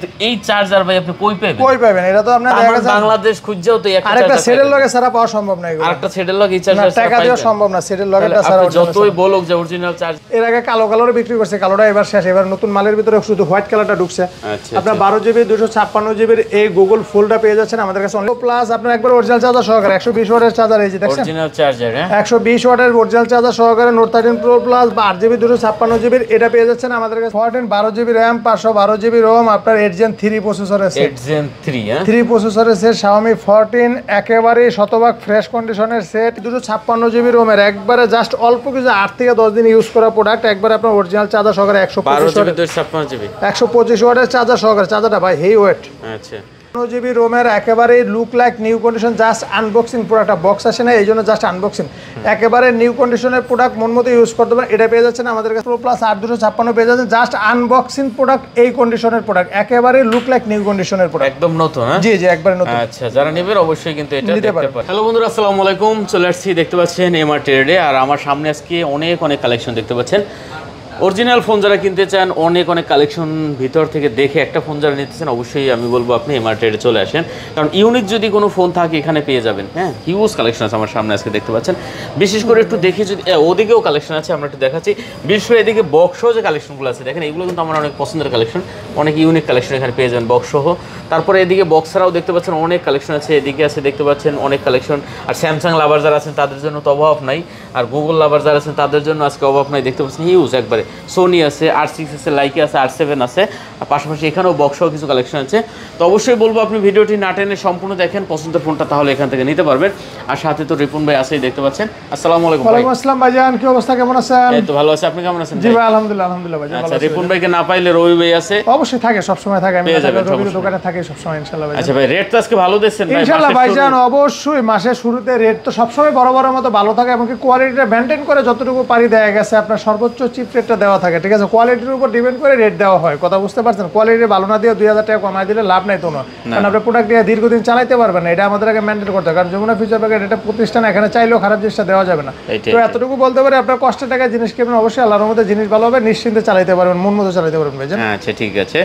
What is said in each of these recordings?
কিন্তু এই চার্জার ভাই আপনি কই পাবেন? এটা তো আপনার দেখা গেছে বাংলাদেশ খুঁজেও তো একটা আরেকটা সেটের লগে ছাড়া পাওয়া সম্ভব না। এগুলো আরেকটা সেটের লগে এই চার্জার টাকা দেওয়া সম্ভব না, সেটের লগে ছাড়া যতই বলুক যে অরিজিনাল চার্জ। এর আগে কালো কালারও বিক্রি করছে, কালোটা এবার শেষ। এবার নতুন মালের ভিতরে শুধু হোয়াইট কালারটা ঢুকছে। আপনার 12 জিবি 256 জিবির এই গুগল ফোল্ডটা পেয়ে যাচ্ছেন আমাদের কাছে অনলি। প্লাস আপনার একবার অরিজিনাল চার্জার সহকারে 120 ওয়াটের চার্জার, এই যে দেখছেন অরিজিনাল চার্জার, হ্যাঁ 120 ওয়াটের অরিজিনাল চার্জার সহকারে নোট 13 প্রো প্লাস 8 জিবি 256 জিবির এটা পেয়ে যাচ্ছেন আমাদের কাছে। 12 জিবি র্যাম 512 জিবি রোম, আপনার 8 Gen 3 প্রসেসরের সেট। 8 Gen 3 হ্যাঁ 3 প্রসেসরের সেট, Xiaomi 14 একেবারে শতভাগ ফ্রেশ কন্ডিশনের সেট, 256 জিবি রোমের একবারে জাস্ট অল্প কিছু 8 থেকে 10 দিন ইউজ করা প্রোডাক্ট। একবারে আপনার অরিজিনাল চার্জার সহকারে 125 ওয়াটের চার্জার সহকারে। চার্জারটা ভাই হেই ওয়েট। আচ্ছা 9 জিবি রোমের একেবারে look like new condition, just unboxing product, box আসে না এই জন্য জাস্ট আনবক্সিং। একেবারে নিউ কন্ডিশনের প্রোডাক্ট, মন মতো ইউজ করতে পারেন। এটা পেয়ে যাচ্ছেন আমাদের কাছে প্রো প্লাস 8256 পেয়ে যাচ্ছেন, জাস্ট আনবক্সিং প্রোডাক্ট, এই কন্ডিশনের প্রোডাক্ট, একেবারে লুক লাইক নিউ কন্ডিশনের প্রোডাক্ট, একদম নতুন। হ্যাঁ জি জি একবারে নতুন। আচ্ছা যারা নেবেন অবশ্যই কিন্তু এটা দেখতে পারেন। হ্যালো বন্ধুরা, আসসালামু আলাইকুম। চলে আসছি, দেখতে পাচ্ছেন এমআর ট্রেডে, আর আমার সামনে আজকে অনেক কালেকশন দেখতে পাচ্ছেন। অরিজিনাল ফোন যারা কিনতে চান, অনেক কালেকশন ভিতর থেকে দেখে একটা ফোন যারা নিতে চান, অবশ্যই আমি বলবো আপনি এমআর ট্রেডে চলে আসেন, কারণ ইউনিক যদি কোনো ফোন থাকে এখানে পেয়ে যাবেন। হ্যাঁ হিউজ কালেকশন আছে আমার সামনে আজকে দেখতে পাচ্ছেন। বিশেষ করে একটু দেখি যদি ওদিকেও কালেকশন আছে, আমরা একটু দেখাচ্ছি। বিশেষ করে এদিকে বক্সসহ যে কালেকশনগুলো আছে দেখেন, এগুলো কিন্তু আমার অনেক পছন্দের কালেকশন, অনেক ইউনিক কালেকশন এখানে পেয়ে যাবেন বক্সসহ। তারপরে এদিকে বক্স ছাড়াও দেখতে পাচ্ছেন অনেক কালেকশন আছে, এদিকে আছে দেখতে পাচ্ছেন অনেক কালেকশন। আর স্যামসাং লাভার যারা আছেন তাদের জন্য তো অভাব নাই, আর গুগল লাভার যারা আছেন তাদের জন্য আজকে অভাব নাই। দেখতে পাচ্ছেন হিউজ একবারে সোনি আছে, R6 আছে, লাইকি আছে, R7 আছে, আর পাশাপাশি এখানেও বক্সসহ কিছু কালেকশন আছে। তো অবশ্যই বলবো আপনি ভিডিওটি না টেনে সম্পূর্ণ দেখেন, পছন্দের ফোনটা তাহলে এখান থেকে নিতে পারবেন। আর সাথে তো রিপন ভাই আছেই, দেখতে পাচ্ছেন। আসসালামু আলাইকুম। ওয়ালাইকুম আসসালাম ভাইজান, কি অবস্থা, কেমন আছেন? এই তো ভালো আছি, আপনি কেমন আছেন? জি ভাই আলহামদুলিল্লাহ ভাইজান। আচ্ছা রিপন ভাইকে না পাইলে রবি ভাই আছে, অবশ্যই থাকে, সব সময় থাকে, আমি রবির দোকানে থাকি সব সময় ইনশাআল্লাহ ভাইজান। আচ্ছা ভাই রেট তো আজকে ভালো দিচ্ছেন ভাই? ইনশাআল্লাহ ভাইজান অবশ্যই, মাসের শুরুতে রেট তো সবসময় বরাবরের মতো ভালো থাকে, এমনকি কোয়ালিটিটা মেনটেন করে যতটুকু পারি দেয়া গেছে, আপনার সর্বোচ্চ চিপ রেটটা দেওয়া থাকে, ঠিক আছে? কোয়ালিটির উপর ডিপেন্ড করে রেট দেওয়া হয়, কথা বুঝতে পারছেন? কোয়ালিটি ভালো না দিয়ে 2000 টাকা কমাই দিলে লাভ নাই তো না, কারণ আপনি প্রোডাক্ট দিয়ে দীর্ঘদিন চালাইতে পারবেন না, এটা আমাদের আগে মেনটেন করতে হবে। কারণ যমুনা ফিউচার পার্কের এটা প্রতিষ্ঠান, এখানে চাইলেও খারাপ জিনিসটা দেওয়া যাবে না। তো এতটুকু বলতে পারি, আপনার কষ্টের টাকায় জিনিস কিনবেন, অবশ্যই আল্লাহর মধ্যে জিনিস ভালো হবে, নিশ্চিন্তে চালাইতে পারবেন, মন মতো চালাইতে পারবেন ভাইজান। আচ্ছা ঠিক আছে,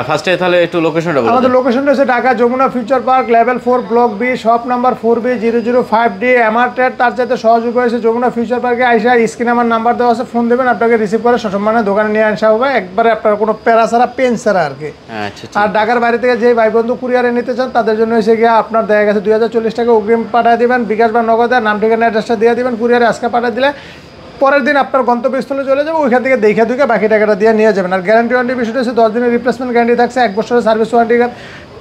ফার্স্টে তাহলে একটু লোকেশনটা বলুন। আমাদের লোকেশনটা হচ্ছে Dhaka Jamuna future park level 4 block B, shop number 4B005D, MR trade. তার চাইতে সহযোগ হয়েছে যমুনা ফিউচার পার্কে আইসা স্ক্রিনে আমার নাম্বার দেওয়া আছে, ফোন দেবেন, আপনাকে রিসিভ করে সসম্মানে দোকানে নিয়ে আসা হবে, একবারে আপনার কোনো প্যারা ছাড়া পেন ছাড়া আর কি। আর ঢাকার বাইরে থেকে যে ভাই বন্ধু কুরিয়ারে নিতে চান তাদের জন্য এসে গিয়ে আপনার দেখা গেছে 2040 টাকা অগ্রিম পাঠিয়ে দিবেন, বিকাশ বা নগদে নাম ঠিকানা অ্যাড্রেসটা দিয়ে দিবেন, কুরিয়ারে আজকে পাঠিয়ে দিলে পরের দিন আপনার গন্তব্যস্থলে চলে যাবে, ওইখান থেকে দেখে দুইকে বাকি টাকাটা দিয়ে নিয়ে যাবেন। আর গ্যারান্টি ওয়ারেন্টি বিষয়টা হচ্ছে 10 দিনের রিপ্লেসমেন্ট গ্যারান্টি থাকছে, 1 বছরের সার্ভিস ওয়ারেন্টি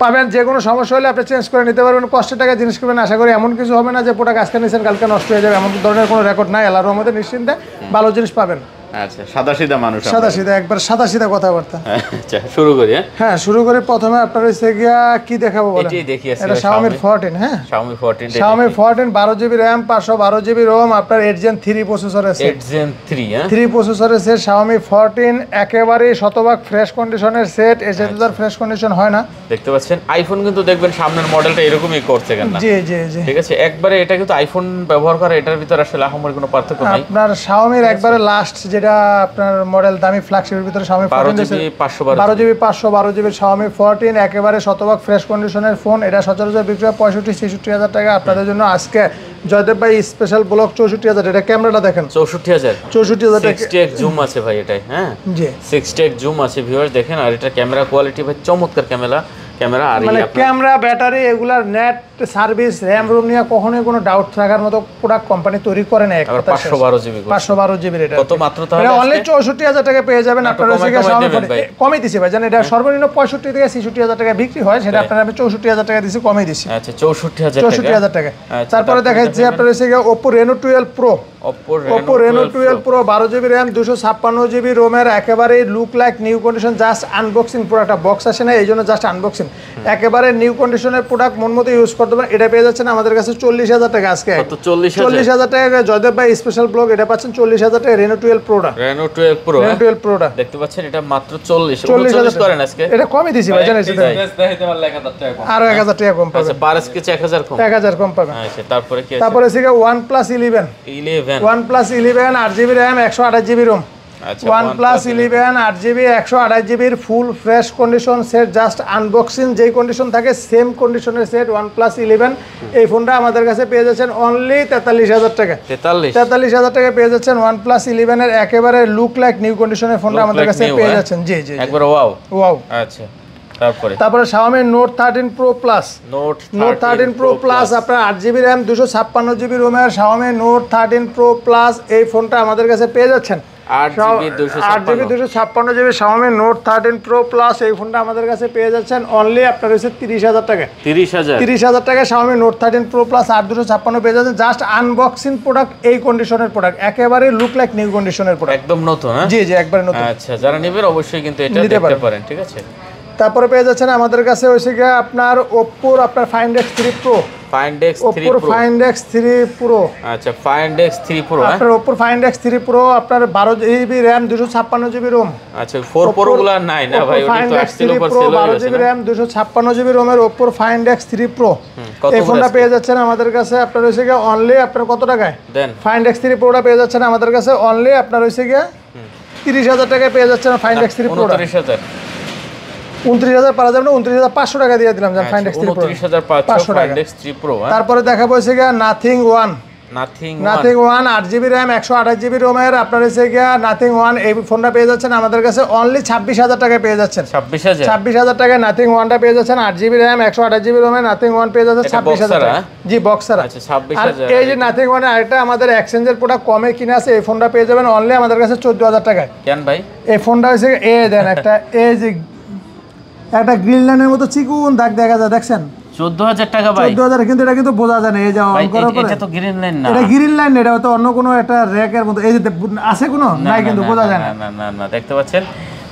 পাবেন। যে কোনো সমস্যা হলে আপনি চেঞ্জ করে নিতে পারবেন, কষ্টের টাকা জিনিস কিনবেন। আশা করি এমন কিছু হবে না যে প্রোডাক্ট আজকে নিয়েছেন কালকে নষ্ট হয়ে যাবে, এমন ধরনের কোনো রেকর্ড নাই। আল্লাহর রহমতে নিশ্চিন্তে ভালো জিনিস পাবেন। আচ্ছা সাদা সিধা মানুষ, সাদা সিধা একবার সাদা সিধা কথাবার্তা। আচ্ছা শুরু করি। হ্যাঁ শুরু করি। প্রথমে আপনার হইছে গিয়া কি দেখাবো বলেন? এটাই দেখি আছে, এটা Xiaomi 14। হ্যাঁ Xiaomi 14 12 GB RAM 512 GB ROM, আপনার 8 Gen 3 প্রসেসরের সেট। 8 Gen 3 হ্যাঁ 3 প্রসেসরের সেট, Xiaomi 14 একেবারে শতভাগ ফ্রেশ কন্ডিশনের সেট, এসে তো আর ফ্রেশ কন্ডিশন হয় না। দেখতে পাচ্ছেন আইফোন কিন্তু দেখবেন সামনের মডেলটা এরকমই করছে কেন না? জি জি জি ঠিক আছে, একবারে এটা কিন্তু আইফোন ব্যবহার করে, এটার ভিতর আসলে আহামরি কোনো পার্থক্য নাই। আপনার Xiaomi এর একবারে লাস্ট যেটা আপনার মডেল দামি ফ্ল্যাগশিপের ভিতরে Xiaomi 14 12 জিবি 512 জিবি Xiaomi 14 একেবারে শতভাগ ফ্রেশ কন্ডিশনের ফোন। এটা সচরাচর বিক্রি হয় 65-66 হাজার টাকা। আপনাদের জন্য আজকে জয়দেব ভাই স্পেশাল ব্লক 64,000। এটা ক্যামেরাটা দেখেন 64,000 টাকা। 60x জুম আছে ভাই এটাই। হ্যাঁ জি 60x জুম আছে ভিউয়ার্স দেখেন। আর এটা ক্যামেরা কোয়ালিটি ভাই চমৎকার ক্যামেরা। আর মানে ক্যামেরা, ব্যাটারি, এগুলার নেট সার্ভিস, র‍্যাম রোম নিয়ে কখনোই কোনো ডাউট থাকার মতো প্রোডাক্ট কোম্পানি তৈরি করে না। 512 জিবি এটা কত মাত্র? তাহলে অনলি 64,000 টাকা পেয়ে যাবেন। আপনারা এসে কমই দিছি ভাই, জানেন এটা সর্বনিম্ন 65 থেকে 66,000 টাকা বিক্রি হয়, সেটা আপনারা আমি 64,000 টাকা দিছি, কমই দিছি। আচ্ছা 64,000 টাকা। তারপরে দেখাচ্ছি আপনারা এসে Oppo Reno 12 Pro। Oppo Reno 12 Pro 12 GB RAM 256 GB রোমের, একেবারে look like new condition, just unboxing product, box আসে না এই জন্য জাস্ট আনবক্সিং, একেবারে নিউ কন্ডিশনের প্রোডাক্ট, মন মতো ইউজ করতে পারেন। এটা পেয়ে যাচ্ছেন আমাদের কাছে 40,000 টাকা আজকে। 40,000 টাকা জয়দেব ভাই স্পেশাল ব্লগ, এটা পাচ্ছেন 40,000 টাকা। Reno 12 Pro দেখতে পাচ্ছেন, এটা মাত্র 40,000 করেন আজকে। এটা কমই দিছি ভাই, জানেন সেটা আরো 1,000 টাকা কম পাবেন। আচ্ছা পার আজকে 1,000 কম পাবেন। আচ্ছা তারপরে কি আছে? তারপরে আছে OnePlus 11 8GB RAM 128GB ROM। আচ্ছা OnePlus 11 8GB 128GB এর full fresh condition set, just unboxing যেই কন্ডিশন থাকে সেম কন্ডিশনের সেট OnePlus 11। এই ফোনটা আমাদের কাছে পেয়ে যাচ্ছেন অনলি 43,000 টাকা। 43,000 টাকা পেয়ে যাচ্ছেন OnePlus 11 এর একেবারে লুক লাইক নিউ কন্ডিশনের ফোনটা আমাদের কাছে পেয়ে যাচ্ছেন। জি জি একবার ওয়াও। আচ্ছা তারপরে Xiaomi Note 13 Pro Plus, Note 13 Pro Plus আপনার 8GB RAM 256GB রোমের Xiaomi Note 13 Pro Plus এই ফোনটা আমাদের কাছে পেয়ে যাচ্ছেন 8GB 256GB Xiaomi Note 13 Pro Plus এই ফোনটা আমাদের কাছে পেয়ে যাচ্ছেন অনলি আপনার হচ্ছে 30,000 টাকা। 30,000 টাকা Xiaomi Note 13 Pro Plus 8 256 পেয়ে যাচ্ছেন, জাস্ট আনবক্সিং প্রোডাক্ট, এই কন্ডিশনের প্রোডাক্ট, একেবারে লুক লাইক নিউ কন্ডিশনের প্রোডাক্ট, একদম নতুন। হ্যাঁ জি জি একবারে নতুন। আচ্ছা যারা নেবেন অবশ্যই কিন্তু এটা দেখতে পারেন, ঠিক আছে। তারপরে পেয়ে যাচ্ছেন আমাদের কাছে হচ্ছে গিয়ে আপনার Oppo আপনার Find X3 Pro, Oppo Find X3 Pro। আচ্ছা Find X3 Pro আপনার Oppo Find X3 Pro আপনার 12GB RAM 256GB ROM। আচ্ছা 4 Pro গুলো নাই না ভাই, ওটা তো আসছিল পর সেল হয়ে গেছে 12GB RAM 256GB ROM এর Oppo Find X3 Pro এই ফোনটা পেয়ে যাচ্ছেন আমাদের কাছে আপনার হচ্ছে গিয়ে অনলি আপনার কত টাকায় দেন? Find X3 Proটা পেয়ে যাচ্ছেন আমাদের কাছে অনলি আপনার হচ্ছে গিয়ে 30,000 টাকায় পেয়ে যাচ্ছেন Find X3 Pro। 29,000 পারা যাবে না, 29,500 টাকা দিয়ে দিলাম জান Find X3 Pro, 29,500 Find X3 Pro। তারপরে দেখাবো হচ্ছে গিয়ে Nothing One 8GB RAM 128GB ROM এর আপনার হচ্ছে গিয়ে Nothing One এই ফোনটা পেয়ে যাচ্ছেন আমাদের কাছে অনলি 26,000 টাকায় পেয়ে যাচ্ছেন। 26,000 টাকায় Nothing Oneটা পেয়ে যাচ্ছেন 8GB RAM 128GB ROM এর Nothing One পেয়ে যাচ্ছেন 26,000 টাকা। জি বক্সার। আচ্ছা 26,000। এই যে Nothing One আরেকটা আমাদের এক্সচেঞ্জের প্রোডাক্ট কমে কিনে আছে, এই ফোনটা পেয়ে যাবেন অনলি আমাদের কাছে 14,000 টাকায়। কেন ভাই? এই ফোনটা হচ্ছে এই দেন একটা এই যে একটা গ্রিন লাইনের মতো চিকুন দাগ দেখা যায়, দেখছেন? 14,000 টাকা ভাই? 14,000, কিন্তু এটা কিন্তু বোঝা যায় না। এই যে অন করার পরে এটা তো গ্রিন লাইন না, এটা গ্রিন লাইন না, এটা তো অন্য কোনো একটা র‍্যাকের মতো এই যে আছে কোনো নাই, কিন্তু বোঝা যায় না। না দেখতে পাচ্ছেন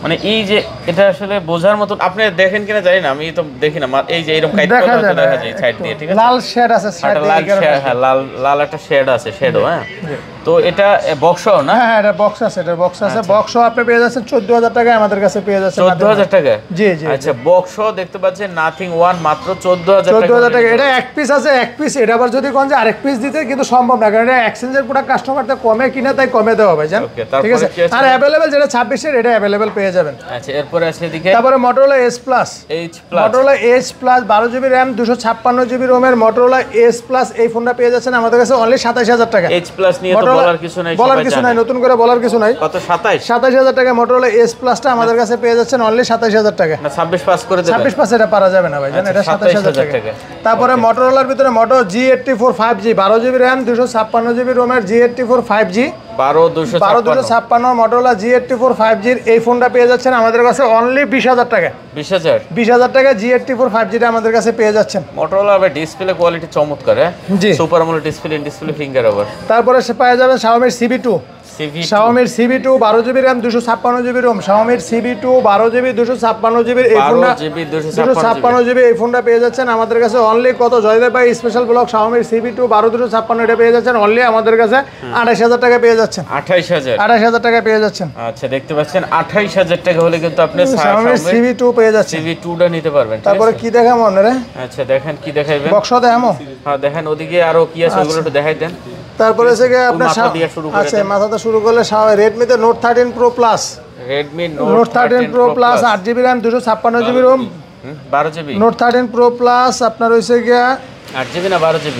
মানে এই যে এটা আসলে বোঝার মতো, আপনি দেখেন কিনা জানি না, আমি তো দেখি না। এই যে এরকম কাইট করা দেখা যায় সাইড দিয়ে, ঠিক আছে? লাল শেড আছে সাইড দিয়ে, হ্যাঁ লাল একটা শেড আছে, শেডও। হ্যাঁ তো এটা বক্সও না? হ্যাঁ এটা বক্স আছে, এটা বক্স আছে। বক্সও আপনি পেয়ে যাচ্ছেন 14,000 টাকায় আমাদের কাছে পেয়ে যাচ্ছেন। 14,000 টাকা? জি জি। আচ্ছা বক্সও দেখতে পাচ্ছেন Nothing One মাত্র 14,000 টাকা। এটা এক পিস আছে, এক পিস। এটা আবার যদি কোন যে আরেক পিস দিতে কিন্তু সম্ভব না, কারণ এটা এক্সচেঞ্জের প্রোডাক্ট, কাস্টমারতে কমে কিনে তাই কমে দেওয়া হবে জান, ঠিক আছে? আর अवेलेबल যেটা 26 এর এটা अवेलेबल পেয়ে যাবেন। আচ্ছা এরপরে আছে এদিকে তারপরে Motorola Edge Plus, Motorola Edge Plus 12GB RAM 256GB ROM এর Motorola Edge Plus এই ফোনটা পেয়ে যাচ্ছেন আমাদের কাছে অনলি 27,000 টাকা। Edge Plus নিয়ে তো বলার কিছু নাই, বলার কিছু নাই, নতুন করে বলার কিছু নাই। কত? 27,000 টাকা Motorola Edge Plusটা আমাদের কাছে পেয়ে যাচ্ছেন অনলি 27,000 টাকা। না 26 পাস করে দেবেন? 26 পাস এটা পারা যাবে না ভাই জান, এটা 27,000 টাকা। তারপরে Motorola এর ভিতরে Moto G84 5G 12GB RAM 256GB ROM এর G84 5G 12,256 Motorola G84 5G এই ফোনটা পেয়ে যাচ্ছেন আমাদের কাছে অনলি 20,000 টাকা। 20,000 টাকা G84 5G টা আমাদের কাছে পেয়ে যাচ্ছেন। Motorola এর ডিসপ্লে কোয়ালিটি চমৎকার, হ্যাঁ জি, super AMOLED display, in display finger over. তারপরে সে পাওয়া যাবে Xiaomi CB2, Xiaomi CB2 12GB RAM 256GB ROM, Xiaomi CB2 12GB 256GB এই ফোনটা 256GB এই ফোনটা পেয়ে যাচ্ছেন আমাদের কাছে অনলি কত? জয়দেব ভাই স্পেশাল ব্লক Xiaomi CB2 12 এটা পেয়ে যাচ্ছেন অনলি আমাদের কাছে 28,000 টাকা পেয়ে যাচ্ছেন। 28,000 টাকা পেয়ে যাচ্ছেন। আচ্ছা দেখতে পাচ্ছেন 28,000 টাকা হলে কিন্তু আপনি Xiaomi CB2 পেয়ে যাচ্ছেন, CB2টা নিতে পারবেন। তারপরে কি দেখাবো আপনারা? আচ্ছা দেখেন কি দেখাইবেন? বক্স দেখামো? হ্যাঁ দেখেন, ওদিকে আরো কি আছে ওগুলো একটু দেখাই দেন। তারপরে আছে কি আপনার আচ্ছা মাথাটা শুরু করলে Redmi তে Note 13 Pro Plus, Redmi Note 13 Pro Plus 8GB RAM 256GB ROM 12GB Note 13 Pro Plus আপনার হইছে গিয়া 8GB না 12GB?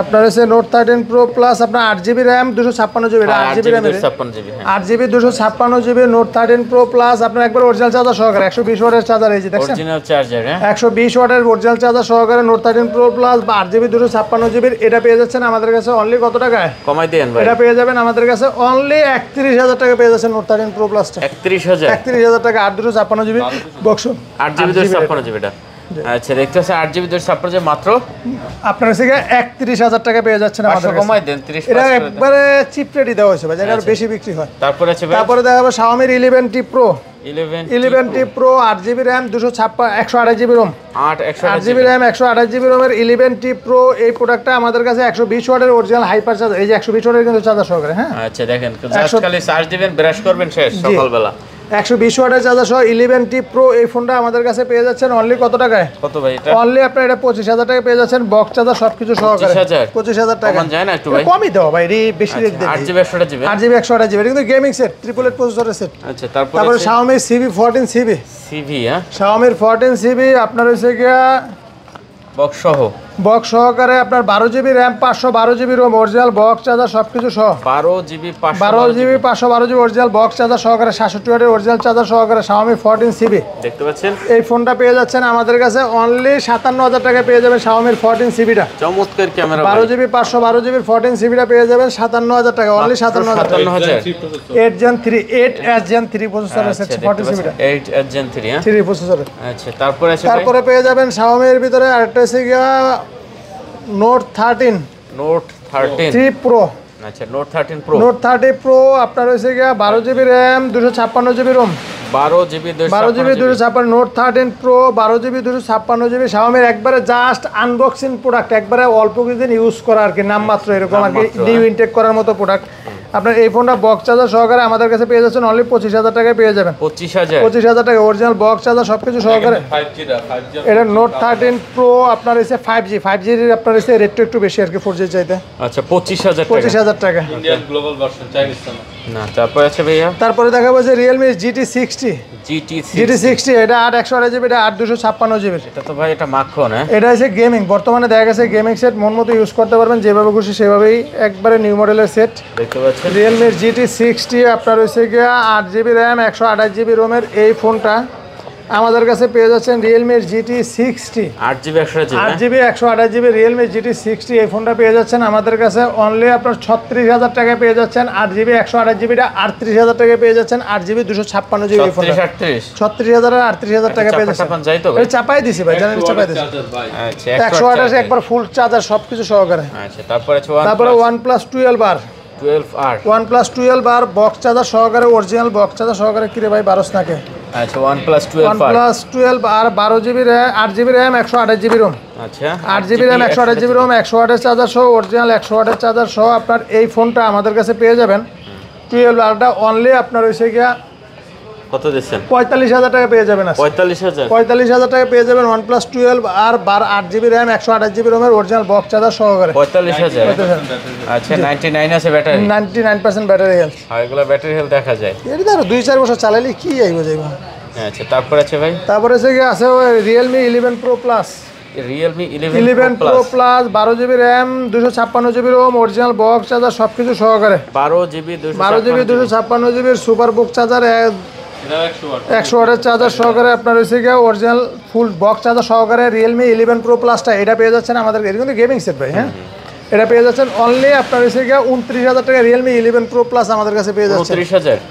আপনার হচ্ছে Note 13 Pro Plus আপনার 8GB RAM 256GB, 8GB RAM 8GB 256GB Note 13 Pro Plus আপনার একবার অরিজিনাল চার্জার সহকারে 120 ওয়াটের চার্জার, এই যে দেখছেন অরিজিনাল চার্জার, হ্যাঁ 120 ওয়াটের অরিজিনাল চার্জার সহকারে Note 13 Pro Plus বা 8GB 256GB এটা পেয়ে যাচ্ছেন আমাদের কাছে অনলি কত টাকায়? কমাই দেন ভাই। এটা পেয়ে যাবেন আমাদের কাছে অনলি 31,000 টাকা পেয়ে যাচ্ছেন Note 13 Pro Plus টা। 31,000 টাকা 8GB বক্স 8GB 256GB টা। আচ্ছা দেখতে পাচ্ছেন 8GB 256GB মাত্র আপনার কাছে 31,000 টাকা পেয়ে যাচ্ছেন আমাদের কাছে। কমাই দেন 30। এটা একবারে চিপ রেটই দেওয়া হয়েছে ভাই, এটা আর বেশি বিক্রি হয়। তারপরে আছে ভাই, তারপরে দেখাবো Xiaomi 11T Pro, 11T Pro 8GB RAM 128GB ROM, 8GB RAM 128GB ROM এর 11T Pro এই প্রোডাক্টটা আমাদের কাছে 120 ওয়াটের অরিজিনাল হাইপার চার্জার, এই যে 120 ওয়াটের কিন্তু চার্জার সহকারে। হ্যাঁ আচ্ছা দেখেন জাস্ট খালি চার্জ দিবেন, ব্রাশ করবেন, শেষ সকালবেলা। 120 ওয়াটের চার্জার সহ 11T Pro এই ফোনটা আমাদের কাছে পেয়ে যাচ্ছেন অনলি কত টাকায়? কত ভাই এটা? অনলি আপনার এটা 25,000 টাকায় পেয়ে যাচ্ছেন, বক্স চার্জার সবকিছু সহকারে। 25,000 টাকা। কমান যায় না একটু ভাই? কমই দাও ভাই, রে বেশি rate then. 8GB 128GB 8GB 128GB কিন্তু গেমিং সেট, 888 প্রসেসরের সেট। আচ্ছা, তারপরে Xiaomi CV14CB। CV, হ্যাঁ, Xiaomi 14CB আপনার হইছে গিয়া বক্স সহ, বক্স সহকারে আপনার 12GB RAM 512GB ROM original box charger সবকিছু সহ। 12GB 512GB original box charger সহকারে 67 ওয়াটের অরিজিনাল চার্জার সহকারে Xiaomi 14CB দেখতে পাচ্ছেন। এই ফোনটা পেয়ে যাচ্ছেন আমাদের কাছে অনলি 57,000 টাকায় পেয়ে যাবেন Xiaomi 14CB-টা। চমৎকার ক্যামেরা, 12GB 512GB 14CB-টা পেয়ে যাবেন 57,000 টাকা, অনলি 57,000। 8 Gen 3 প্রসেসরের সেট 14CB-টা, 8 Gen 3, হ্যাঁ 3 প্রসেসরের। আচ্ছা, তারপরে আছে তারপরে পেয়ে যাবেন Xiaomi-এর ভিতরে আরেকটা আছে গিয়া Note 13 3 Pro। আচ্ছা, Note 13 Pro, Note 30 Pro আপনার হইছে গিয়া 12GB RAM 256GB ROM, 12GB 256 Note 13 Pro 12GB 256GB Xiaomi-র একবারে জাস্ট আনবক্সিং প্রোডাক্ট, একবারে অল্প কিছুদিন ইউজ করা আর কি, নামমাত্র এরকম আর কি, নিউ ইনটেক করার মতো প্রোডাক্ট। আপনার এই ফোনটা বক্স চার্জার সহকারে আমাদের কাছে পেয়ে যাচ্ছেন অনলি 25,000 টাকায় পেয়ে যাবেন। 25,000 টাকা অরিজিনাল বক্স চার্জার সবকিছু সহকারে। এটা Note 13 Pro আপনার হইছে 5G এর আপনার হইছে রেটটা একটু বেশি আর কি 4G চাইতে। আচ্ছা, 25,000 টাকা ইন্ডিয়ান গ্লোবাল ভার্সন, চাইনিজ না। তারপরে আছে ভাইয়া, তারপরে দেখাবো যে Realme GT60 এটা 8/128GB, এটা 8/256GB। এটা তো ভাই এটা মাখন, হ্যাঁ, এটা হচ্ছে গেমিং, বর্তমানে দেখা গেছে গেমিং সেট মন মতো ইউজ করতে পারবেন, যেভাবে খুশি সেভাবেই, একবারে নিউ মডেলের সেট। দেখতে পাচ্ছেন Realme GT60 আপনার হচ্ছে গিয়া 8GB RAM 128GB ROM এর এই ফোনটা আমাদের কাছে পেয়ে যাচ্ছেন Realme GT60 8GB 128GB Realme GT60 এই ফোনটা পেয়ে যাচ্ছেন আমাদের কাছে অনলি আপনার 36,000 টাকায় পেয়ে যাচ্ছেন। 8GB 128GBটা 38,000 টাকায় পেয়ে যাচ্ছেন। 8GB 256GB এই ফোনটা 36,000 আর 38,000 টাকা পেয়ে যাচ্ছেন। চাপাই দিছি ভাই, জানেন চাপাই দিছি। আচ্ছা, 128 একবার ফুল চার্জার সবকিছু সহকারে। আচ্ছা, তারপরে OnePlus 12R OnePlus 12R box charger সহকারে, অরিজিনাল বক্স চার্জার সহকারে। কি রে ভাই বারোস নাকে? আচ্ছা, OnePlus 12R 12GB RAM 8GB RAM 128GB ROM। আচ্ছা, 8GB RAM 128GB ROM 100 ওয়াটের চার্জার সহ, অরিজিনাল 100 ওয়াটের চার্জার সহ আপনার এই ফোনটা আমাদের কাছে পেয়ে যাবেন। 12Rটা অনলি আপনার হইছে গিয়া কত দিচ্ছেন? 45,000 টাকা পেয়ে যাবেন। 45,000 টাকা পেয়ে যাবেন OnePlus 12R 8GB RAM 128GB ROM এর অরিজিনাল বক্স চার্জার সহকারে। 45,000। আচ্ছা, 99 আছে ব্যাটারি, 99% ব্যাটারি হেলথ। আর এগুলো ব্যাটারি হেলথ দেখা যায়। এটা ধরো 2-4 বছর চালালে কি আইবো যাইবো। আচ্ছা, তারপরে আছে ভাই, তারপরে আছে Realme 11 Pro Plus Realme 11 Pro Plus 12GB RAM 256GB ROM original box charger সবকিছু সহকারে। 12GB 256GB সুপার বুক চার্জার 100 ওয়াটের চার্জার সহকারে আপনার হইছে গিয়া অরিজিনাল ফুল বক্স চার্জার সহকারে Realme 11 Pro Plusটা এটা পেয়ে যাচ্ছেন আমাদের। এটা কিন্তু গেমিং সেট ভাই, হ্যাঁ, এটা পেয়ে যাচ্ছেন অনলি আপনার হইছে গিয়া 29,000 টাকা Realme 11 Pro Plus আমাদের কাছে পেয়ে যাচ্ছেন।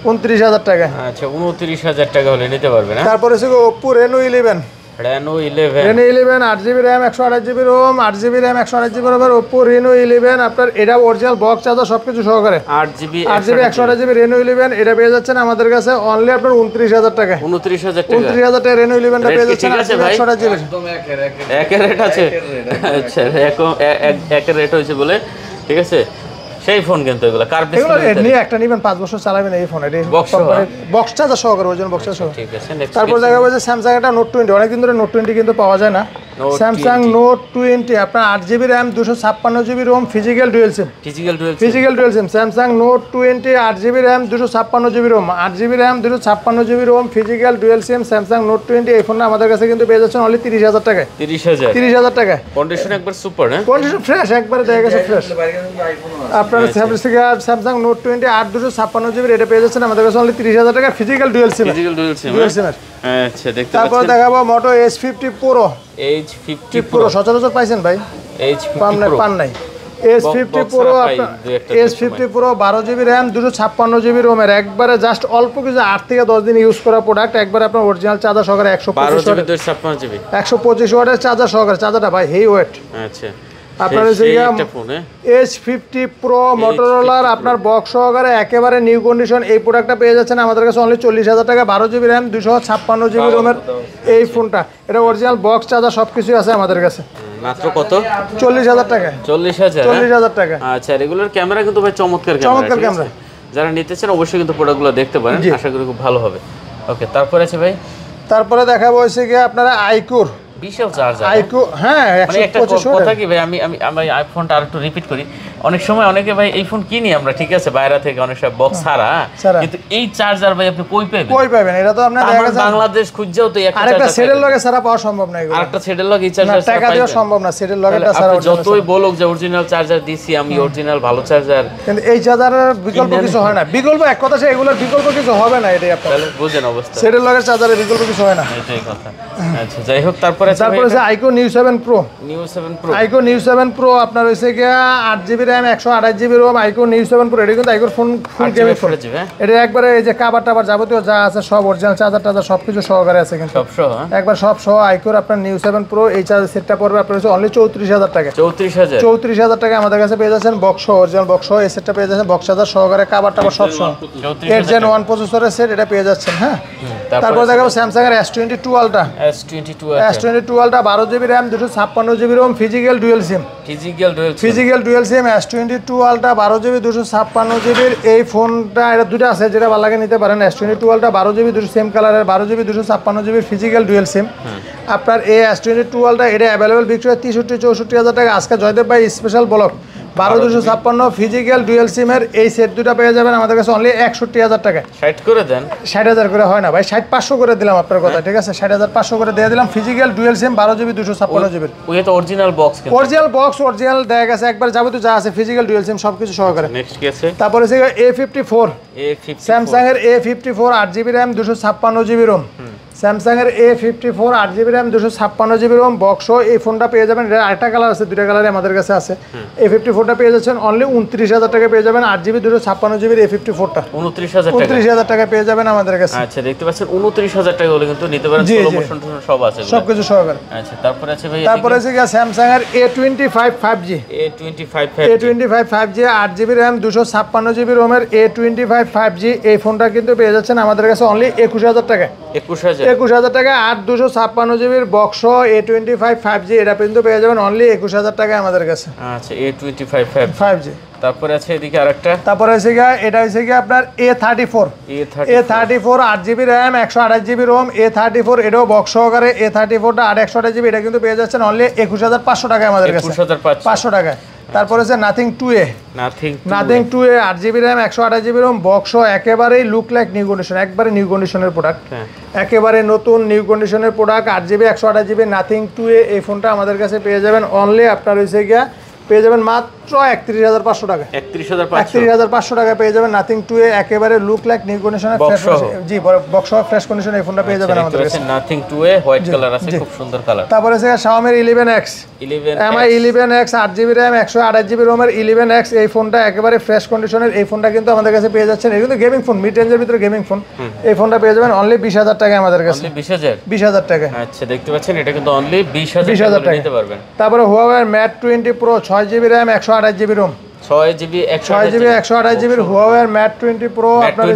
29,000 টাকা। আচ্ছা, 29,000 টাকা হলে নিতে পারবেন। তারপর হচ্ছে Oppo Reno 11 8GB RAM 128GB ROM 8GB RAM 128GB ROM এর Oppo Reno 11 আপনার এটা অরিজিনাল বক্স চার্জার সবকিছু সহকারে। 8GB 128GB Reno 11 এটা পেয়ে যাচ্ছেন আমাদের কাছে অনলি আপনার 29,000 টাকা। 29,000 টাকা Reno 11টা পেয়ে যাচ্ছেন 128GB। একদম একের রেট আছে। আচ্ছা, একের রেট হইছে বলে, ঠিক আছে, সেই ফোন কিন্তু এগুলো কার এগুলো নিয়ে একটা নেবেন 5 বছর চালাবেন এই ফোন। এটা বক্স চার্জার সহকারে ওজন বক্স চার্জার। ঠিক আছে, তারপর দেখা যাবে যে Samsung একটা Note 20 অনেকদিন ধরে Note 20 কিন্তু পাওয়া যায় না। Samsung Note 20 আপনার 8GB RAM 256GB ROM physical dual সিম। Samsung Note 20 8GB RAM 256GB ROM 8GB RAM 256GB ROM physical dual সিম Samsung Note 20 এই ফোনটা আমাদের কাছে কিন্তু পেয়ে যাচ্ছেন অনলি 30,000 টাকায়। 30,000 টাকা। কন্ডিশন একবার সুপার, না কন্ডিশন ফ্রেশ, একবারে দেখা গেছে ফ্রেশ। আপনার Samsung Note 20 8/256GB এটা পেয়ে যাচ্ছেন আমাদের কাছে অনলি 30,000 টাকা ফিজিক্যাল ডুয়াল সিম। আচ্ছা, দেখতে তারপর পাচ্ছেন দেখাবো Moto H50 Pro সচরাচর পাইছেন ভাই? পান নাই। S50 Pro আপনার S50 Pro 12GB RAM 256GB ROM এর একবারে জাস্ট অল্প কিছু 8 থেকে 10 দিন ইউজ করা প্রোডাক্ট। একবারে আপনার অরিজিনাল চার্জার সহকারে 125 ওয়াটের চার্জার সহকারে। চার্জারটা ভাই হেই ওয়েট। আচ্ছা, আপনার H50 Pro Motorola আপনার বক্স সহকারে একেবারে নিউ কন্ডিশন এই প্রোডাক্টটা পেয়ে যাচ্ছেন আমাদের কাছে অনলি 40,000 টাকা। 12GB RAM 256GB ROM এর এই ফোনটা, এটা অরিজিনাল বক্স চার্জার সবকিছু আছে আমাদের কাছে। মাত্র কত? 40,000 টাকা। 40,000 টাকা। আচ্ছা, রেগুলার ক্যামেরা কিন্তু ভাই চমৎকার ক্যামেরা। যারা নিতে চান অবশ্যই কিন্তু প্রোডাক্টগুলো দেখতে পারেন, আশা করি খুব ভালো হবে। ওকে, তারপরে আছে ভাই, তারপরে দেখাবো হচ্ছে গিয়ে আপনারা আইকুর বিশাল চার্জার। আইকু, হ্যাঁ, মানে একটা কথা কি ভাই, আমি আইফোনটা আর একটু রিপিট করি। অনেক সময় অনেকে ভাই এই ফোন কিনি আমরা, ঠিক আছে, বাইরে থেকে অনেক সময় বক্স ছাড়া, কিন্তু এই চার্জার ভাই আপনি কই পাবেন? এটা তো আপনার দেখা যায় বাংলাদেশ খুঁজেও তো একটা আরেকটা সেটের লগে ছাড়া পাওয়া সম্ভব না, এগুলো আরেকটা সেটের লগে এই চার্জার টাকা দিয়ে সম্ভব না, সেটের লগেটা ছাড়া যতই বলুক যে অরিজিনাল চার্জার দিছি আমি, অরিজিনাল ভালো চার্জার, কিন্তু এই চার্জারের বিকল্প কিছু হয় না। বিকল্প এক কথা, এগুলোর বিকল্প কিছু হবে না, এটাই আপনারা বুঝেন অবস্থা। সেটের লগে চার্জারের বিকল্প কিছু হয় না, এটাই কথা। আচ্ছা, যাই হোক, তারপরে আছে আইকো নিউ 7 প্রো। আইকো নিউ 7 প্রো আপনার হইছে গিয়া 8GB RAM 128GB ROM। আইকো new 7 pro এটা কিন্তু আইকোর ফোন ফুল গেমিং ফোন। এটা একবারে এই যে কভার টাবার যাবতীয় যা আছে সব অরিজিনাল চার্জার সবকিছু সহকারে আছে, কিন্তু সব সহ একবার সব সহ আইকোর আপনার নিউ 7 প্রো এই চার্জার সেটটা পড়বে আপনার হচ্ছে অনলি 34000 টাকা। 34000 টাকা আমাদের কাছে পেয়ে যাচ্ছেন বক্স অরিজিনাল বক্স এই সেটটা পেয়ে যাচ্ছেন বক্স চার্জার সহকারে কভার টাবার সব সহ। 8 Gen 1 প্রসেসরের সেট এটা পেয়ে যাচ্ছেন। হ্যাঁ, তারপর দেখাবো স্যামসাং এর S22 Ultra। S22 Ultra 12GB RAM 256GB ROM physical dual সিম। S22 Ultra 12GB 256GB এই ফোনটা, এটা দুটো আছে, যেটা ভালো লাগে নিতে পারেন। S22 Ultra 12GB সেম কালারের 12GB 256GB ফিজিক্যাল ডুয়াল সিম। আপনার এই S22 Ultra এটা অ্যাভেলেবল বিক্রি হয় 63-64 টাকা। আজকে জয়দেব ভাই স্পেশাল ব্লক 12256 ফিজিক্যাল ডুয়াল সিমের এই সেট দুটো পেয়ে যাবেন আমাদের কাছে অনলি 61000 টাকা। 60 করে দেন, 60000 করে হয় না ভাই, 6500 করে দিলাম আপনার কথা, ঠিক আছে, 60500 করে দিয়ে দিলাম। ফিজিক্যাল ডুয়াল সিম 12GB 256GB। ওই তো অরিজিনাল বক্স, কিন্তু অরিজিনাল বক্স অরিজিনাল দেখা গেছে একবার যাবতীয় যা আছে ফিজিক্যাল ডুয়াল সিম সবকিছু সহকারে। নেক্সট কি আছে? তারপরে আছে A54 স্যামসাং এর A54 8GB RAM 256GB ROM। Samsung এর A54 8GB RAM 256GB ROM box এই ফোনটা পেয়ে যাবেন। এটা আরেকটা কালার আছে, দুইটা কালারে আমাদের কাছে আছে। A54টা পেয়ে যাচ্ছেন অনলি 29000 টাকা পেয়ে যাবেন। 8GB 256GB A54টা 29000 টাকা পেয়ে যাবেন আমাদের কাছে। আচ্ছা, দেখতে পাচ্ছেন 29000 টাকা হলে কিন্তু নিতে পারেন, স্লো মোশন সব আছে, সবকিছু সহকারে। আচ্ছা, তারপরে আছে ভাই, তারপরে আছে কি স্যামসাং এর A25 5G। A25 5G 8GB RAM 256GB ROM এর A25 5G এই ফোনটা কিন্তু পেয়ে যাচ্ছেন আমাদের কাছে অনলি 21000 টাকা। 21000 টাকা 8/256GB বক্স A25 5G এটা কিন্তু পেয়ে যাবেন অনলি 21000 টাকা আমাদের কাছে। আচ্ছা, A25 5G। তারপরে আছে এদিকে আরেকটা, তারপরে আছে গিয়া এটা হইছে গিয়া আপনার A34 8GB RAM 128GB ROM A34 এটাও বক্স সহকারে। A34টা 128GB এটা কিন্তু পেয়ে যাচ্ছেন অনলি 21500 টাকা আমাদের কাছে, 500 টাকা। তারপরে আছে nothing 2A 8GB RAM 128GB ROM box একেবারেই লুক লাইক নিউ কন্ডিশন, একবারে নিউ কন্ডিশনের প্রোডাক্ট, একেবারে নতুন নিউ কন্ডিশনের product. 8GB 128GB nothing 2A এই ফোনটা আমাদের কাছে পেয়ে যাবেন অনলি আপনার হইছে গিয়া পেয়ে যাবেন মাত্র 31500 টাকা। 31500 টাকা পেয়ে যাবেন নাথিং 2A একেবারে লুক লাইক নিউ কন্ডিশনের ফ্রেশ, জি বক্স ফ্রেশ কন্ডিশন এই ফোনটা পেয়ে যাবেন আমাদের কাছে। নাথিং 2A হোয়াইট কালার আছে, খুব সুন্দর কালার। তারপরে আছে Xiaomi 11X MI 11X 8GB RAM 128GB ROM এর 11X এই ফোনটা একেবারে ফ্রেশ কন্ডিশনের। এই ফোনটা কিন্তু আমাদের কাছে পেয়ে যাচ্ছেন, এটা কিন্তু গেমিং ফোন, মিড রেঞ্জের ভিতরে গেমিং ফোন। এই ফোনটা পেয়ে যাবেন অনলি 20000 টাকা আমাদের কাছে। 20000 টাকা। আচ্ছা, দেখতে পাচ্ছেন এটা কিন্তু অনলি 20000 টাকা নিতে পারবেন। তারপরে Huawei Mate 20 Pro 6GB RAM 128GB ROM 6GB 128GB Huawei Mate 20 Pro আপনার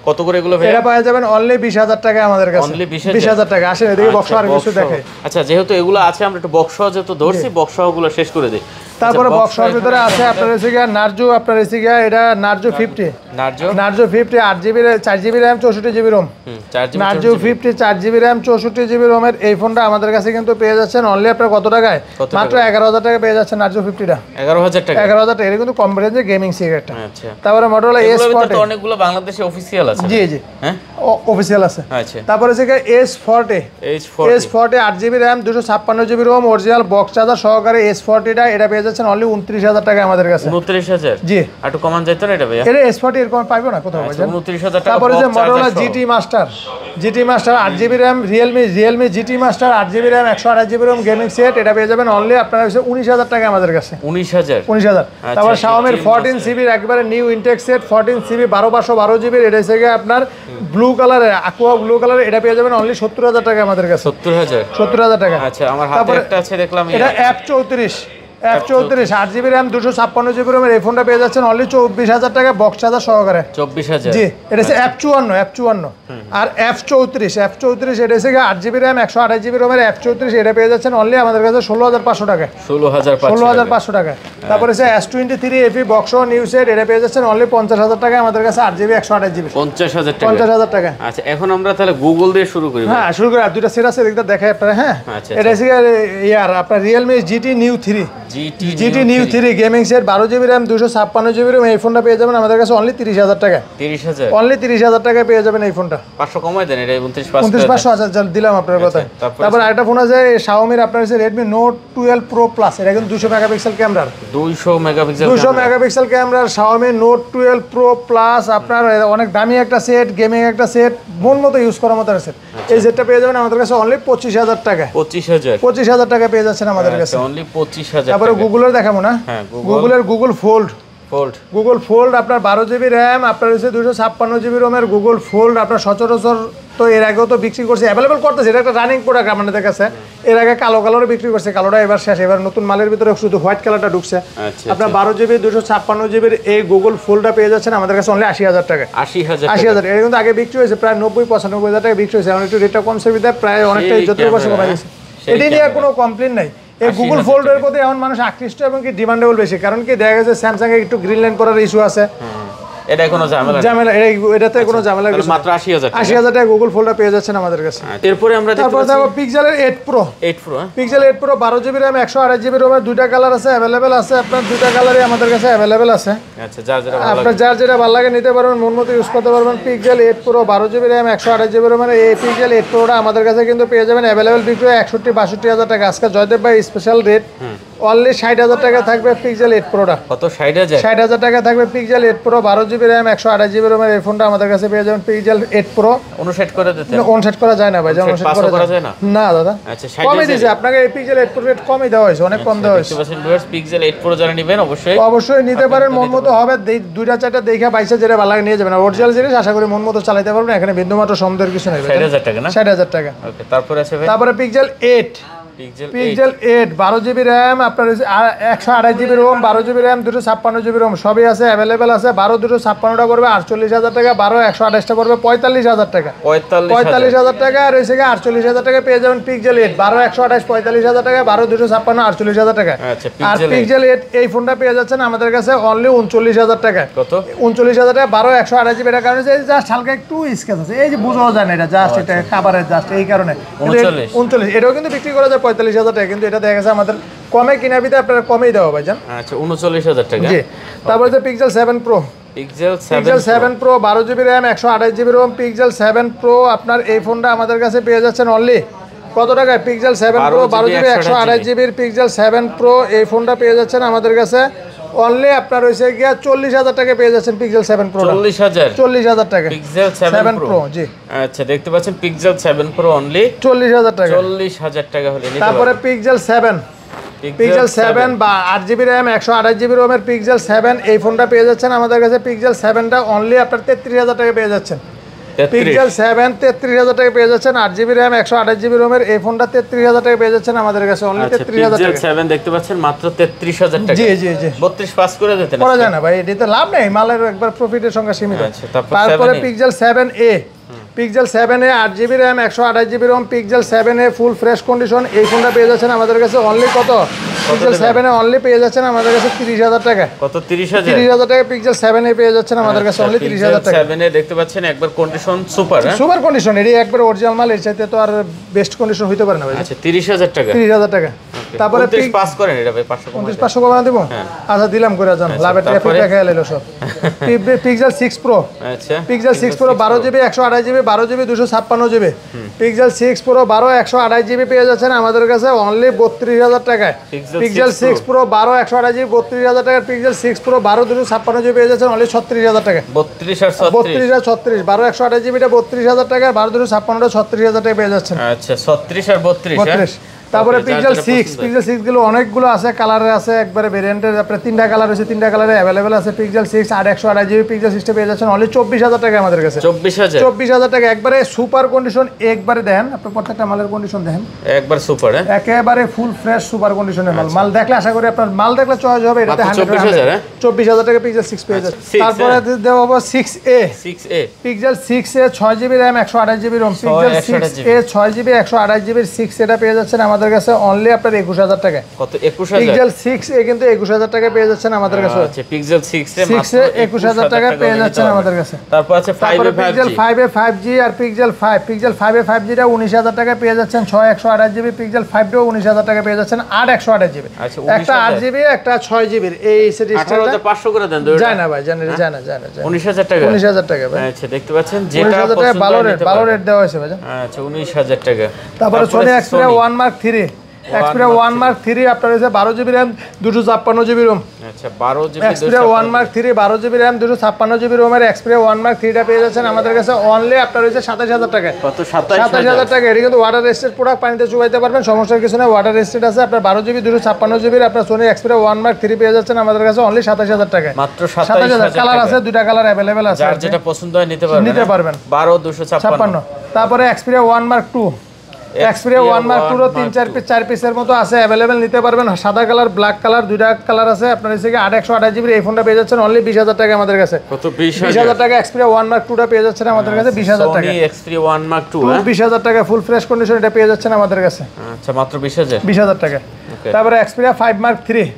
কত করে এগুলো ভাই? এটা পাওয়া যাবেন অনলি 20000 টাকা আমাদের কাছে, অনলি 20000 টাকা। আসেন এদিকে বক্স আর কিছু দেখাই। আচ্ছা, যেহেতু এগুলো আছে আমরা একটু বক্স যেহেতু ধরছি, বক্স গুলো শেষ করে দেই। তারপরে বক্সের ভিতরে আছে আপনার হচ্ছে গিয়া নার্জো, আপনার হচ্ছে গিয়া এটা Narzo 50 Narzo 50 8GB 4GB RAM 64GB ROM Narzo 50 4GB RAM 64GB ROM এর এই ফোনটা আমাদের কাছে কিন্তু পেয়ে যাচ্ছেন অনলি আপনার কত টাকায়? মাত্র 11000 টাকা পেয়ে যাচ্ছেন নার্জো 50টা। 11000 টাকা। 11000 টাকা, এটা কিন্তু কম রেঞ্জে গেমিং সিগারেটটা। আচ্ছা, তারপরে Motorola S40 তো অনেকগুলো বাংলাদেশে অফিশিয়াল আছে। জি হ্যাঁ, অফিশিয়াল আছে। আচ্ছা, তারপরে হচ্ছে S40 8GB RAM 256GB ROM original box charger সহকারে S40টা এটা পেয়ে যাচ্ছেন অনলি 29000 টাকা আমাদের কাছে। 29000? জি, একটু কমান যাইতো না এটা ভাইয়া? এটা S40 এর কম পাইবো না কোথাও ভাই। 29000 টাকা। তারপরে যে Motorola GT Master 8GB RAM Realme GT Master 8GB RAM 128GB ROM gaming set এটা পেয়ে যাবেন অনলি আপনারা 19000 টাকা আমাদের কাছে। 19000। তারপর Xiaomi 14CB একবারে new intact set 14CB 12512GB এটা হচ্ছে আপনার ব্লু কালারে, aqua ব্লু কালারে এটা পেয়ে যাবেন অনলি 70000 টাকা আমাদের কাছে। 70000 টাকা। আচ্ছা, আমার হাতে একটা আছে দেখলাম, এটা F34 F34 8GB RAM 256GB ROM এই ফোনটা পেয়ে যাচ্ছেন অনলি 24000 টাকা বক্স চার্জার সহকারে। 24000 জি, এটা হচ্ছে F54 আর F34 এটা হচ্ছে 8GB RAM 128GB ROM এর F34 এটা পেয়ে যাচ্ছেন অনলি আমাদের কাছে 16500 টাকা। 16500 টাকা। তারপরে হচ্ছে S23 FE box new set এটা পেয়ে যাচ্ছেন অনলি 50000 টাকা আমাদের কাছে 8GB 128GB 50000 টাকা। আচ্ছা, এখন আমরা তাহলে গুগল দিয়ে শুরু করি। হ্যাঁ, শুরু করে দুইটা সেট আছে দেখতে দেখাই আপনারা। হ্যাঁ, এটা হচ্ছে ইয়ার আপনার Realme GT Neo 3 GT Neo 3 gaming set 12GB RAM 256GB ROM এই ফোনটা পেয়ে যাবেন আমাদের কাছে অনলি 30000 টাকা। 30000 অনলি 30000 টাকায় পেয়ে যাবেন এই ফোনটা। 500 কমাই দেন, এটা 29500 আচ্ছা দিলাম আপনার কথা। তারপর আরেকটা ফোন আছে Xiaomi আপনার হচ্ছে Redmi Note 12 Pro Plus, এটা কিন্তু 200 মেগাপিক্সেল ক্যামেরার 200 মেগাপিক্সেল ক্যামেরার Xiaomi Note 12 Pro Plus আপনার অনেক দামি একটা সেট, গেমিং একটা সেট, মন মতো ইউজ করার মতো সেট। এই সেটটা পেয়ে যাবেন আমাদের কাছে অনলি 25000 টাকা। 25000 টাকা পেয়ে যাচ্ছেন আমাদের কাছে অনলি 25000। তারপরে গুগলের দেখাবো না, গুগলের গুগল ফোল্ড আপনার 12GB RAM আপনার হচ্ছে 256GB ROM এর গুগল ফোল্ড আপনার সচরাচর তো এর আগেও তো বিক্রি করছে, অ্যাভেলেবল করতেছে, এটা একটা রানিং প্রোডাক্ট আমাদের কাছে। এর আগে কালোরে বিক্রি করছে, কালোটা এবার শেষ, এবার নতুন মালের ভিতরে শুধু হোয়াইট কালারটা ঢুকছে। আপনার 12GB 256GB এই গুগল ফোল্ডটা পেয়ে যাচ্ছেন আমাদের কাছে অনলি 80000 টাকা। 80000 এটা কিন্তু আগে বিক্রি হয়েছে প্রায় 90-95 টাকা বিক্রি হয়েছে, এখন একটু রেটটা কমছে বিধায় প্রায় অনেকটাই যতটুকু কমে গেছে। এটি নিয়ে কোনো কমপ্লেন নাই। এই গুগল ফোল্ডের প্রতি এখন মানুষ আকৃষ্ট এবং কি ডিমান্ডেবল বেশি, কারণ কি দেখা গেছে স্যামসাং এর একটু গ্রিন লাইন করার ইস্যু আছে। এটা কোনো ঝামেলা এটাতে কোনো ঝামেলা নেই, মাত্র 80000 টাকা গুগল ফোল্ডটা পেয়ে যাচ্ছেন আমাদের কাছে। এরপরে আমরা তারপর পিক্সেলের 8 Pro pixel 8 Pro 12GB RAM 128GB ROM এর দুইটা কালার আছে, अवेलेबल আছে। আপনার দুইটা কালারই আমাদের কাছে अवेलेबल আছে। আচ্ছা, যার যেটা ভালো লাগে নিতে পারবেন, মন মতো ইউজ করতে পারবেন। Pixel 8 Pro 12GB RAM 128GB ROM এর এই পিক্সেল 8 Proটা আমাদের কাছে কিন্তু পেয়ে যাবেন अवेलेबल বিক্রি 61-62 টাকা। আজকে জয়দেব ভাই স্পেশাল রেট অনলি 60000 টাকা থাকবে পিক্সেল 8 Proটা। কত? 60000 টাকা থাকবে pixel 8 Pro 12GB RAM 128GB ROM এর এই ফোনটা আমাদের কাছে পেয়ে যাবেন পিক্সেল 8 Pro। অনুসেট করে দিতে অনসেট করা যায় না ভাই, যেমন অনসেট করা যায় না। না দাদা, আচ্ছা কমই দিয়েছে আপনাকে, এই পিক্সেল 8 Pro রেট কমই দেওয়া হয়েছে, অনেক কম দেওয়া হয়েছে। পিক্সেল 8 Pro যারা নেবেন অবশ্যই নিতে পারেন, মন মতো হবে। দুইটা চারটা দেখে বাইসা যেটা ভালো লাগে নিয়ে যাবেন। অরিজিনাল জিনিস আশা করি মন মতো চালাতে পারবেন, এখানে বিন্দুমাত্র সন্দেহের কিছু নেই। 60000 টাকা না? 60000 টাকা। ওকে, তারপরে আছে ভাই তারপরে পিক্সেল 8 12GB RAM আপনার 128GB ROM 12GB RAM 256GB ROM সবই আছে, अवेलेबल আছে। 12 256টা করবে 48000 টাকা, 12 128টা করবে 45000 টাকা। 45000 টাকা আর হইছে 48000 টাকা পেয়ে যাবেন পিক্সেল 8 12 128 45000 টাকা, 12 256 48000 টাকা। আর পিক্সেল 8 এই ফোনটা পেয়ে যাচ্ছেন আমাদের কাছে অনলি 39000 টাকা। কত? 39000 টাকা। 12 128GB এর কারণে এই জাস্ট হালকা একটু স্কেচ আছে, এই যে বোঝাও যায় না, এটা জাস্ট এটা খাবারের জাস্ট এই কারণে 39। এটাও কিন্তু বিক্রি করা যায় 45000 টাকা, কিন্তু এটা দেখা গেছে আমাদের কমে কিনা বিতে আপনারা কমেই দেওয়া ভাইজান। আচ্ছা, 39000 টাকা। জি, তারপরে যে pixel 7 Pro pixel 7 Pro 12GB RAM 128GB ROM pixel 7 Pro আপনার এই ফোনটা আমাদের কাছে পেয়ে যাচ্ছেন অনলি কত টাকায়? Pixel 7 Pro 12GB 128GB pixel 7 Pro এই ফোনটা পেয়ে যাচ্ছেন আমাদের কাছে অনলি আপনার হইছে গিয়া 40000 টাকা পেয়ে যাচ্ছেন পিক্সেল 7 Pro। 40000 টাকা পিক্সেল 7 Pro। জি, আচ্ছা, দেখতে পাচ্ছেন পিক্সেল 7 Pro অনলি 40000 টাকা। 40000 টাকা হলে নিতে পারবেন। তারপরে পিক্সেল 7 বা 8GB RAM 128GB ROM এর পিক্সেল 7 এই ফোনটা পেয়ে যাচ্ছেন আমাদের কাছে। পিক্সেল 7টা অনলি আপনার 33000 টাকা পেয়ে যাচ্ছেন। পিক্সেল 7 33000 টাকা পেয়ে যাচ্ছেন। 8GB RAM 128GB ROM এর এই ফোনটা 33000 টাকা পেয়ে যাচ্ছেন আমাদের কাছে অনলি 33000 টাকা। পিক্সেল 7 দেখতে পাচ্ছেন মাত্র 33000 টাকা। জি 32 পাস করে দিতেন। করা যায় না ভাই, এটাতে লাভ নেই, মালের একবার প্রফিটের সংখ্যা সীমিত। আচ্ছা, তারপরে pixel 7a 8GB RAM 128GB ROM pixel 7a full fresh condition এই ফোনটা পেয়ে যাচ্ছেন আমাদের কাছে অনলি কত? পিক্সেল 7 এ অনলি পেয়ে যাচ্ছেন আমাদের কাছে 30000 টাকা। কত? 30000 টাকা পিক্সেল 7 এ পেয়ে যাচ্ছেন আমাদের কাছে অনলি 30000 টাকা। 7 এ দেখতে পাচ্ছেন একবার কন্ডিশন সুপার, হ্যাঁ সুপার কন্ডিশন, এটি একবার অরিজিনাল মাল, এর চাইতে তো আর বেস্ট কন্ডিশন হইতে পারে না ভাই। আচ্ছা, 30000 টাকা। 30000 টাকা। তারপরে পাস করেন এটা ভাই 500 কমানো দেব। আচ্ছা দিলাম করে যান, লাভের ট্রাফিক দেখা এলো সব। পিক্সেল 6 Pro আচ্ছা, pixel 6 Pro 12GB 128GB 12GB 256GB pixel 6 Pro 12 128GB পেয়ে যাচ্ছেন আমাদের কাছে অনলি 32000 টাকায়। পিক্সেল 6 Pro 12 128GB 32000 টাকার পিক্সেল 6 Pro 12 256GB পেয়ে যাচ্ছেন অনলি 36000 টাকা। 32 আর 36 আর 36 12 128GB টা 32000 টাকা, 12 256 টা 36000 টাকা পেয়ে যাচ্ছেন। আচ্ছা, 36 আর 32। তারপরে পিক্সেল 6 গুলো অনেকগুলো আছে, কালারে আছে, একবারে ভেরিয়েন্টের আপনার 3টা কালার আছে, 3টা কালারে अवेलेबल আছে। পিক্সেল 6 828 জিবি পিক্সেল 6 টা পেয়ে যাচ্ছেন অনলি 24000 টাকা আমাদের কাছে। 24000 টাকা একবারে সুপার কন্ডিশন, একবারে দেন আপনি প্রত্যেকটা মালের কন্ডিশন দেখেন একবার সুপার, একেবারে ফুল ফ্রেশ সুপার কন্ডিশনের মাল। মাল দেখলে আশা করি আপনার মাল দেখলে চয়েস হবে। এটাতে 24000 টাকা পিক্সেল 6 পেয়ে যাচ্ছে। তারপরে দেব 6a pixel 6a 6 GB RAM 128 GB ROM pixel 6a 6 GB 128 GB 6 এটা পেয়ে যাচ্ছেন আমাদের কাছে অনলি আপনার 21000 টাকা। কত 21000? পিক্সেল 6a কিন্তু 21000 টাকা পেয়ে যাচ্ছেন আমাদের কাছে। আচ্ছা পিক্সেল 6a মাত্র 21000 টাকা পেয়ে যাচ্ছেন আমাদের কাছে। তারপর আছে 5a 5G আর পিক্সেল 5a 5G টা 19000 টাকা পেয়ে যাচ্ছেন 6 128 জিবি পিক্সেল 5 টাও 19000 টাকা পেয়ে যাচ্ছেন 8 128 জিবি। একটা 8 জিবি একটা 6 জিবি এই সিরিজটা 18500 করে দেন দুটো। যায় না ভাই, জানেন 19000 টাকা 19000 টাকা ভাই। আচ্ছা দেখতে পাচ্ছেন যেটা ভালো রেট দেওয়া হয়েছে ভাই। আচ্ছা 19000 টাকা। তারপরে Sony Xperia 1 Mark 3 Xperia 1 Mark 3 আপনার হচ্ছে 12 জিবি RAM 256 জিবি ROM। আচ্ছা 12 GB Xperia 1 Mark 3 12 GB RAM 256 GB ROM এর Xperia 1 Mark 3 টা পেয়ে যাচ্ছেন আমাদের কাছে অনলি আপনার হচ্ছে 27000 টাকা। কত 27000 টাকা? এটা কিন্তু ওয়াটার রেজিস্টেড প্রোডাক্ট, পানিতে চুবাইতে পারবেন, সমস্যা কিছু না। ওয়াটার রেজিস্টেড আছে আপনার 12 জিবি 256 জিবি আপনার Sony Xperia 1 Mark 3 পেয়ে যাচ্ছেন আমাদের কাছে অনলি 27000 টাকা। মাত্র 27000। কালার আছে, দুইটা কালার अवेलेबल আছে, যার যেটা পছন্দ হয় নিতে পারবেন 12 256। তারপরে Xperia 1 Mark 2 Xperia 1 Mark 2 3 4 পিসের মতো আছে अवेलेबल, নিতে পারবেন। সাদা কালার ব্ল্যাক কালার দুইটা কালার আছে আপনার হচ্ছে কি 8 128 জিবি এই ফোনটা পেয়ে যাচ্ছেন অনলি 20000 টাকা আমাদের কাছে। কত 20000 টাকা Xperia 1 Mark 2 টা পেয়ে যাচ্ছেন আমাদের কাছে 20000 টাকা। Sony Xperia 1 Mark 2 20000 টাকা ফুল ফ্রেশ কন্ডিশন এটা পেয়ে যাচ্ছেন আমাদের কাছে। আচ্ছা মাত্র 20000 টাকা। তারপরে Xperia 5 Mark 3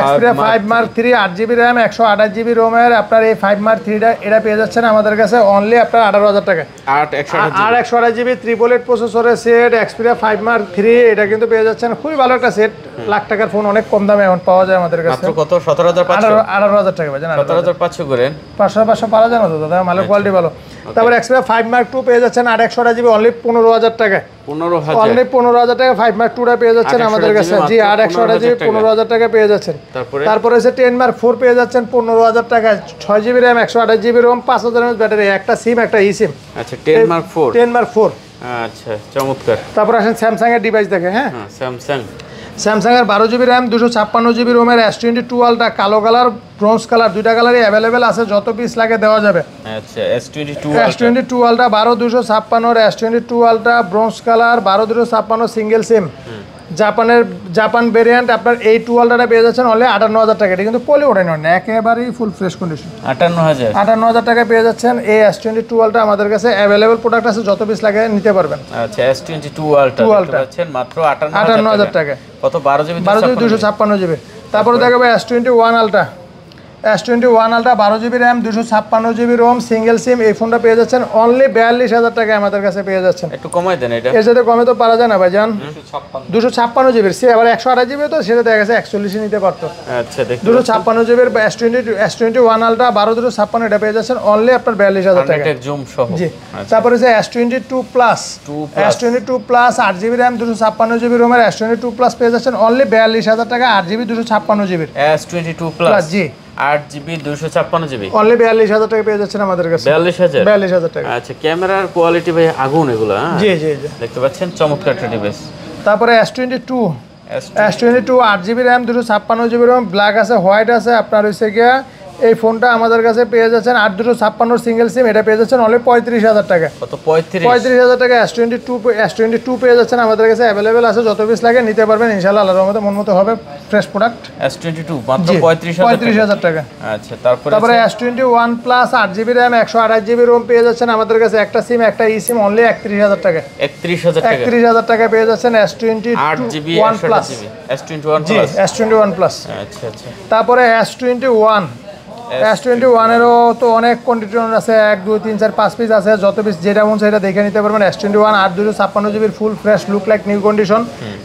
Xperia 5 Mark 3 8 GB RAM 128 GB ROM এর আপনার এই 5 Mark 3 টা এটা পেয়ে যাচ্ছেন আমাদের কাছে অনলি আপনার 18000 টাকা। 8 128 জিবি ট্রিপল 8 প্রসেসরের সেট Xperia 5 Mark 3 এটা কিন্তু পেয়ে যাচ্ছেন খুবই ভালো একটা সেট। লাখ টাকার ফোন অনেক কম দামে এখন পাওয়া যায় আমাদের কাছে। মাত্র কত 17500 18000 টাকা ভাই। 17500 করেন 500 পারা যায় না তো দাদা, মালের কোয়ালিটি ভালো। তারপর Xperia 5 Mark 2 পেয়ে যাচ্ছেন 8 128 জিবি অনলি 15000 টাকা। 15000 অনলি 15000 টাকা 5 Mark 2 টা পেয়ে যাচ্ছেন আমাদের কাছে। জি 8 128 জিবি 15000 টাকা পেয়ে যাচ্ছেন। তারপরে হচ্ছে 10 Mark 4 পেয়ে যাচ্ছেন 15000 টাকা 6 GB RAM 128 GB ROM 5000 mAh battery, একটা সিম একটা ই সিম। আচ্ছা 10 Mark 4 আচ্ছা চমৎকার। তারপর আসেন স্যামসাং এর ডিভাইস দেখে। হ্যাঁ স্যামসাং এর 12 জিবি RAM 256 জিবি ROM এর S22 Ultra কালো কালার ব্রোঞ্জ কালার দুইটা কালারই अवेलेबल আছে, যত পিস লাগে দেওয়া যাবে। আচ্ছা S22 Ultra 12 256 এর S22 Ultra bronze colour 12 256 single SIM Japan variant আপনার এই 2 Ultra পেয়ে যাচ্ছেন অনলি 58000 টাকা। এটা কিন্তু পলি ওঠানো না, একেবারেই ফুল ফ্রেশ কন্ডিশন। 58000 টাকা পেয়ে যাচ্ছেন এই S22 Ultra আমাদের কাছে अवेलेबल প্রোডাক্ট আছে, যত পিস লাগে নিতে পারবেন। আচ্ছা S22 Ultra পাচ্ছেন মাত্র 58000 টাকা। কত 12 জিবি 256 জিবি। তারপরে দেখাবো S21 Ultra 12 GB RAM 256 GB ROM single SIM এই ফোনটা পেয়ে যাচ্ছেন অনলি 42000 টাকা আমাদের কাছে পেয়ে যাচ্ছেন। একটু কমাই দেন এটা, এর সাথে কমে তো পারা যায় না ভাইজান। 256 জিবি সে আবার 128 জিবি তো সেটা দেখা গেছে 41 নিতে পারতো। আচ্ছা দেখুন 256 জিবির S21 Ultra 12 256 এটা পেয়ে যাচ্ছেন অনলি আপনার 42000 টাকা জুম সহ। জি তারপরে হচ্ছে S22 Plus 8 GB RAM 256 GB ROM এর S22 Plus পেয়ে যাচ্ছেন অনলি 42000 টাকা 8 জিবি 256 জিবির S22 Plus। জি 8 জিবি 256 জিবি অনলি 42000 টাকা পেয়ে যাচ্ছেন আমাদের কাছে। 42000 টাকা। আচ্ছা ক্যামেরার কোয়ালিটি ভাই আগুন এগুলা। জি দেখতে পাচ্ছেন চমৎকার ডিভাইস। তারপরে S22 8 GB RAM 256 GB ROM black আছে হোয়াইট আছে আপনার হইছে গিয়া এই ফোনটা আমাদের কাছে পেয়ে যাচ্ছেন 8 256 সিঙ্গেল সিম এটা পেয়ে যাচ্ছেন অনলি 35000 টাকা। কত 35000 টাকা S22 পেয়ে যাচ্ছেন আমাদের কাছে अवेलेबल আছে, যত পিস লাগে নিতে পারবেন ইনশাআল্লাহ। আল্লাহর রহমতে মন মতো হবে ফ্রেশ প্রোডাক্ট। S22 মাত্র 35000 টাকা। আচ্ছা তারপরে S21 Plus 8 GB RAM 128 GB ROM পেয়ে যাচ্ছেন আমাদের কাছে, একটা সিম একটা ই সিম অনলি 31000 টাকা। 31000 টাকা পেয়ে যাচ্ছেন S21 Plus S21 Plus। আচ্ছা তারপরে S21 এরও তো অনেক কন্ডিশন আছে, 1 2 3 4 5 পিস আছে, যত পিস যেটা মন সেটা দেখে নিতে পারবেন। S21 8 256 জিবির full fresh look like new condition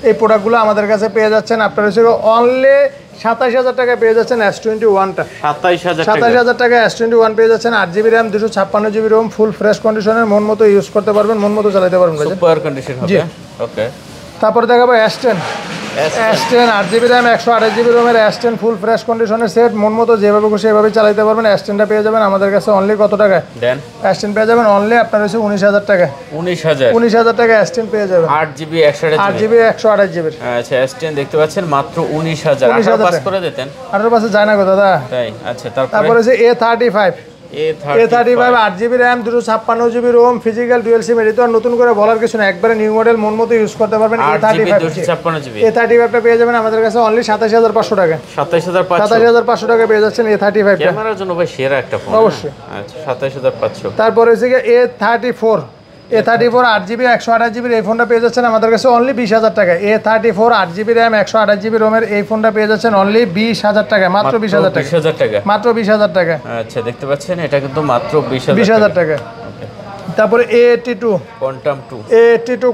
এই প্রোডাক্টগুলো আমাদের কাছে পেয়ে যাচ্ছেন আপনার হচ্ছে অনলি 27000 টাকা পেয়ে যাচ্ছেন S21 টা। 27000 টাকা S21 পেয়ে যাচ্ছেন 8 GB RAM 256 GB ROM full fresh কন্ডিশনের, মন মতো ইউজ করতে পারবেন, মন মতো চালাতে পারবেন। সুপার কন্ডিশন হবে। ওকে তারপর দেখাবো S10 S10 8GB RAM 128GB রোমের S10 ফুল ফ্রেশ কন্ডিশনের সেট, মন মতো যেভাবে খুশি সেভাবে চালাতে পারবেন। S10টা পেয়ে যাবেন আমাদের কাছে অনলি কত টাকায় দেন? S10 পেয়ে যাবেন অনলি আপনার হচ্ছে 19,000 টাকায়। 19,000 টাকা S10 পেয়ে যাবেন। 8GB 128GB 128GB। আচ্ছা S10 দেখতে পাচ্ছেন মাত্র 19,000। 18 পাস করে দিতেন। 18 পাশে যায় না গো দাদা। তাই আচ্ছা তারপরে হচ্ছে A35 8GB RAM 256GB ROM physical dual SIM. এটা তো আর নতুন করে বলার কিছু না, একবারে নিউ মডেল, মন মতো ইউজ করতে পারবেন। A35 পেয়ে যাবেন আমাদের কাছে অনলি 27,500 টাকা। 27,500 টাকা পেয়ে যাচ্ছেন A35। ক্যামেরার জন্য ভাই সেরা একটা ফোন অবশ্যই। আচ্ছা 27,500। তারপরে হচ্ছে A34 8GB 128GB এই ফোনটা পেয়ে যাচ্ছেন আমাদের কাছে অনলি 20,000 টাকা। A34 8GB RAM 128GB রোমের এই ফোনটা পেয়ে যাচ্ছেন অনলি 20,000 টাকা, মাত্র 20,000 টাকা। 20,000 টাকা, মাত্র 20,000 টাকা। আচ্ছা দেখতে পাচ্ছেন এটা কিন্তু মাত্র 20,000 টাকা। তারপরে A82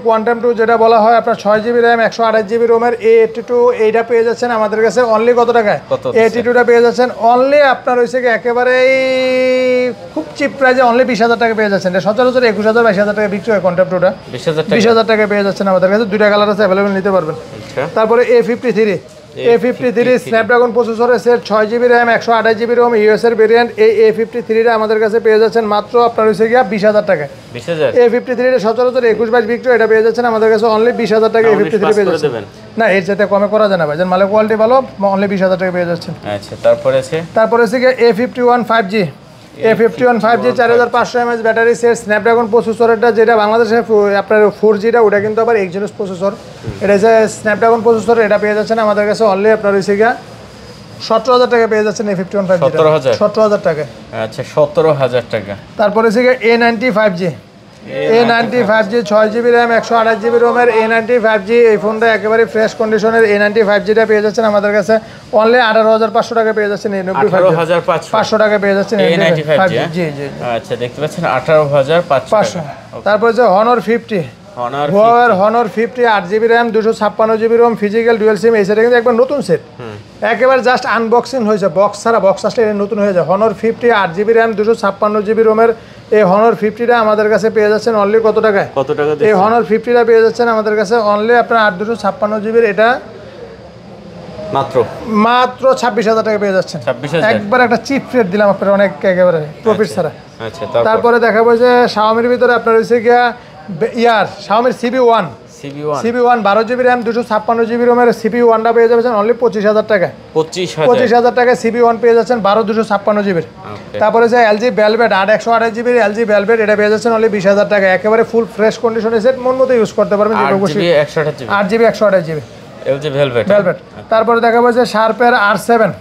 কোয়ান্টাম 2 যেটা বলা হয় আপনার 6GB RAM 128GB রোমের A82 এইটা পেয়ে যাচ্ছেন আমাদের কাছে অনলি কত টাকায়? A82টা পেয়ে যাচ্ছেন অনলি আপনার হইছে কি একেবারেই খুব চিপ প্রাইসে অনলি 20,000 টাকা পেয়ে যাচ্ছেন। এটা সচরাচর 21,000 22,000 টাকা বিক্রি হয় কোয়ান্টাম 2টা। 20,000 টাকা পেয়ে যাচ্ছেন আমাদের কাছে। দুইটা কালার আছে, অ্যাভেলেবল নিতে পারবেন। তারপরে A53 স্ন্যাপড্রাগন প্রসেসরের set 6GB RAM 128GB ROM US এর ভেরিয়েন্ট। এই A53টা আমাদের কাছে পেয়ে যাচ্ছেন মাত্র আপনার হইছে গিয়া 20,000 টাকা। A53টা সচরাচর 21-22 বিক্রি, এটা পেয়ে যাচ্ছেন আমাদের কাছে অনলি 20,000 টাকা। A53 পেয়ে যাচ্ছেন। না এর সাথে কমে করা যায় না ভাই, মালের কোয়ালিটি ভালো, অনলি 20,000 টাকা পেয়ে যাচ্ছেন। আচ্ছা তারপরে আছে গিয়া A51 5G 4500 mAh battery set, Snapdragon প্রসেসরটা যেটা বাংলাদেশে আপনার 4Gটা ওটা কিন্তু আবার এক্সিনোস প্রসেসর। এটা হচ্ছে স্ন্যাপড্রাগন প্রসেসর, এটা পেয়ে যাচ্ছেন আমাদের কাছে অনলি আপনার হচ্ছে গিয়া 17,000 টাকা পেয়ে যাচ্ছেন। A51 5G 17,000 টাকা। আচ্ছা 17,000 টাকা। তারপরে হচ্ছে গিয়া A95G 6GB RAM 128GB রোমের A95G এই ফোনটা একেবারে ফ্রেশ কন্ডিশনের। A95Gটা পেয়ে যাচ্ছেন আমাদের কাছে অনলি 18,500 টাকা পেয়ে যাচ্ছেন। 18,500 টাকা পেয়ে যাচ্ছেন A95G। জি আচ্ছা দেখতে পাচ্ছেন 18,500। তারপর যে Honor 50 8GB RAM 256GB ROM physical dual SIM. এই সেটটা কিন্তু একবার নতুন সেট, একেবারে জাস্ট আনবক্সিং হয়েছে, বক্স ছাড়া, বক্স আসলে এটা নতুন হয়ে যায়। Honor 50 8GB RAM 256GB রোমের এই Honor 50টা আমাদের কাছে পেয়ে যাচ্ছেন অনলি কত টাকায়? এই Honor 50টা পেয়ে যাচ্ছেন আমাদের কাছে অনলি আপনার 256GB, এটা মাত্র 26,000 টাকা পেয়ে যাচ্ছেন। একবার একটা চিপ রেট দিলাম আপনার, অনেক একেবারে প্রফিট ছাড়া। তারপরে দেখাবো যে Xiaomiর ভিতরে আপনার হচ্ছে গিয়া Xiaomi CB1 12GB RAM 256GB রোমের CB1টা পেয়ে যাচ্ছেন অনলি 25,000 টাকা। 25,000 টাকা CB1 পেয়ে যাচ্ছেন 12 256GB। তারপরে যে LG Velvet 128GB LG Velvet, এটা পেয়ে যাচ্ছেন অনলি 20,000 টাকা। একেবারে ফুল ফ্রেশ কন্ডিশনের সেট, মন মতো ইউজ করতে পারবেন। 8GB 128GB LG Velvet। তারপরে দেখাবো যে Sharp-এর R7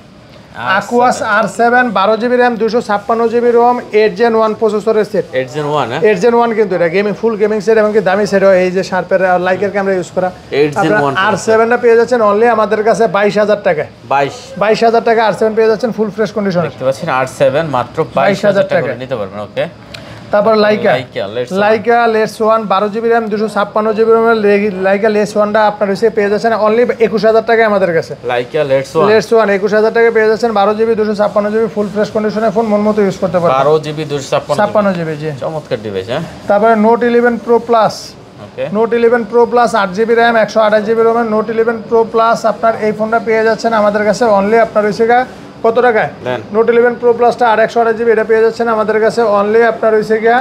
Aquos R7 12GB RAM 256GB ROM 8Gen 1 প্রসেসরের সেট। 8Gen 1 কিন্তু এটা গেমিং, ফুল গেমিং সেট এবং কি দামি সেট হয়। এই যে Sharp-এর লাইকের ক্যামেরা ইউজ করা R7টা পেয়ে যাচ্ছেন অনলি আমাদের কাছে 22,000 টাকা। 22,000 টাকা R7 পেয়ে যাচ্ছেন ফুল ফ্রেশ কন্ডিশন। দেখতে পাচ্ছেন R7 মাত্র 22,000 টাকা নিতে পারবেন। ওকে। তারপর Leica Leitz 1 12GB RAM 256GB ROM Leica Leitz 1টা আপনার হচ্ছে পেয়ে যাচ্ছেন অনলি 21,000 টাকায় আমাদের কাছে। লাইকা লেস 1 21,000 টাকা পেয়ে যাচ্ছেন। 12GB 256GB ফুল ফ্রেশ কন্ডিশনের ফোন, মন মতো ইউজ করতে পারবেন। 12GB 256GB জি চমৎকার ডিভাইস। হ্যাঁ তারপরে Note 11 Pro Plus Note 11 Pro Plus 8GB RAM 128GB ROM Note 11 Pro Plus আপনার এই ফোনটা পেয়ে যাচ্ছেন আমাদের কাছে অনলি আপনার হচ্ছে কত টাকায়? Note 11 Pro Plus-টা 128GB এটা পেয়ে যাচ্ছেন আমাদের কাছে অনলি আপনার হইছে গিয়া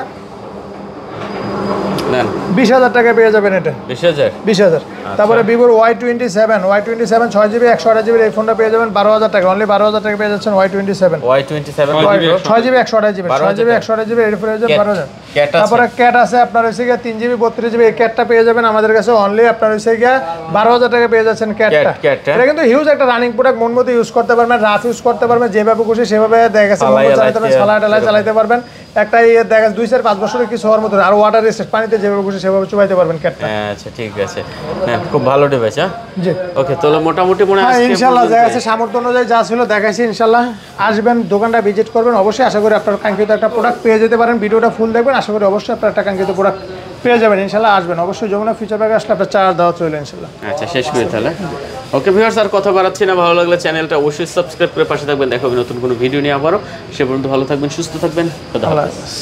20,000 টাকা পেয়ে যাবেন। এটা 20,000। তারপরে Vivo Y27 6GB 128GB এই ফোনটা পেয়ে যাবেন 12,000 টাকা, অনলি 12,000 টাকা পেয়ে যাচ্ছেন Y27 6GB 128GB এর পেয়ে যাবেন 12,000। তারপরে ক্যাট আছে আপনার হইছে গিয়া 3GB 32GB এই ক্যাটটা পেয়ে যাবেন আমাদের কাছে অনলি আপনার হইছে গিয়া 12,000 টাকা পেয়ে যাচ্ছেন ক্যাটটা। এটা কিন্তু হিউজ একটা রানিং প্রোডাক্ট, মন মতো ইউজ করতে পারবেন, রাফ ইউজ করতে পারবেন, যেভাবে খুশি সেভাবে দেখা গেছে চালাতে পারবেন। একটা দেখা 2-4-5 বছরের কিছু হওয়ার মতো, আর ওয়াটার রেজিস্ট্যান্ট পানিতে যেভাবে খুশি সেভাবে চুবাইতে পারবেন ক্যাটটা। আচ্ছা ঠিক আছে, খুব ভালো ডিভাইস। জি ওকে, তাহলে মোটামুটি মনে হয় ইনশাআল্লাহ দেখা গেছে সামর্থ্য অনুযায়ী যা ছিল দেখাইছি। ইনশাআল্লাহ আসবেন, দোকানটা ভিজিট করবেন, অবশ্যই আশা করি আপনার কাঙ্ক্ষিত একটা প্রোডাক্ট পেয়ে যেতে পারেন। ভিডিওটা ফুল দেখবেন, আশা করি অবশ্যই আপনার একটা কাঙ্ক্ষিত প্রোডাক্ট পেয়ে যাবেন। ইনশাআল্লাহ আসবেন অবশ্যই, যমুনা ফিউচার পার্কে আসলে আপনার চার্জ দেওয়া চলে ইনশাআল্লাহ। আচ্ছা শেষ করি তাহলে। ওকে ভিউয়ার্স, আর কথা বাড়াচ্ছি না, ভালো লাগলে চ্যানেলটা অবশ্যই সাবস্ক্রাইব করে পাশে থাকবেন। দেখা হবে নতুন কোনো ভিডিও নিয়ে আবারও। সে পর্যন্ত ভালো থাকবেন, সুস্থ থাকবেন, খোদা হাফেজ।